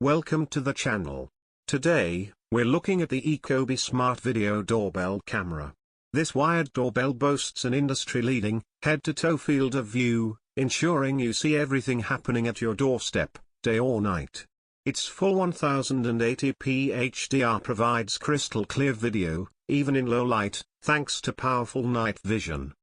Welcome to the channel. Today, we're looking at the Ecobee Smart Video Doorbell Camera. This wired doorbell boasts an industry-leading, head-to-toe field of view, ensuring you see everything happening at your doorstep, day or night. Its full 1080p HDR provides crystal-clear video, even in low light, thanks to powerful night vision.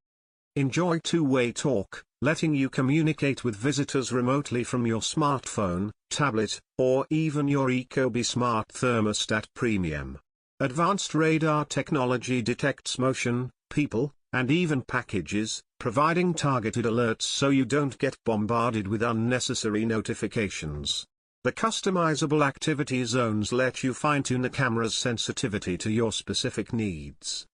Enjoy two-way talk, letting you communicate with visitors remotely from your smartphone, tablet, or even your Ecobee Smart Thermostat Premium. Advanced radar technology detects motion, people, and even packages, providing targeted alerts so you don't get bombarded with unnecessary notifications. The customizable activity zones let you fine-tune the camera's sensitivity to your specific needs.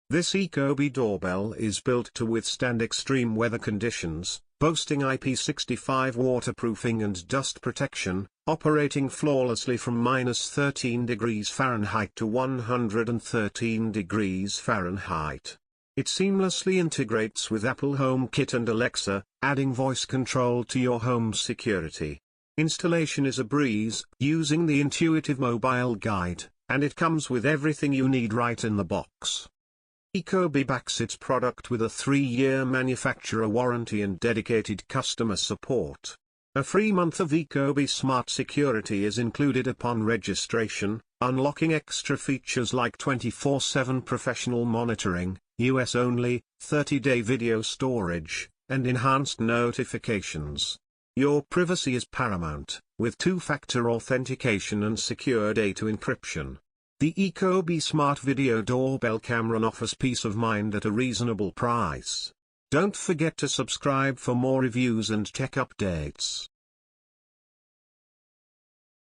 This Ecobee doorbell is built to withstand extreme weather conditions, boasting IP65 waterproofing and dust protection, operating flawlessly from -13 degrees Fahrenheit to 113 degrees Fahrenheit. It seamlessly integrates with Apple HomeKit and Alexa, adding voice control to your home security. Installation is a breeze, using the intuitive mobile guide, and it comes with everything you need right in the box. Ecobee backs its product with a 3-year manufacturer warranty and dedicated customer support. A free month of Ecobee Smart Security is included upon registration, unlocking extra features like 24/7 professional monitoring, US only, 30-day video storage, and enhanced notifications. Your privacy is paramount, with two-factor authentication and secure data encryption. The Ecobee Smart Video Doorbell Camera offers peace of mind at a reasonable price. Don't forget to subscribe for more reviews and tech updates.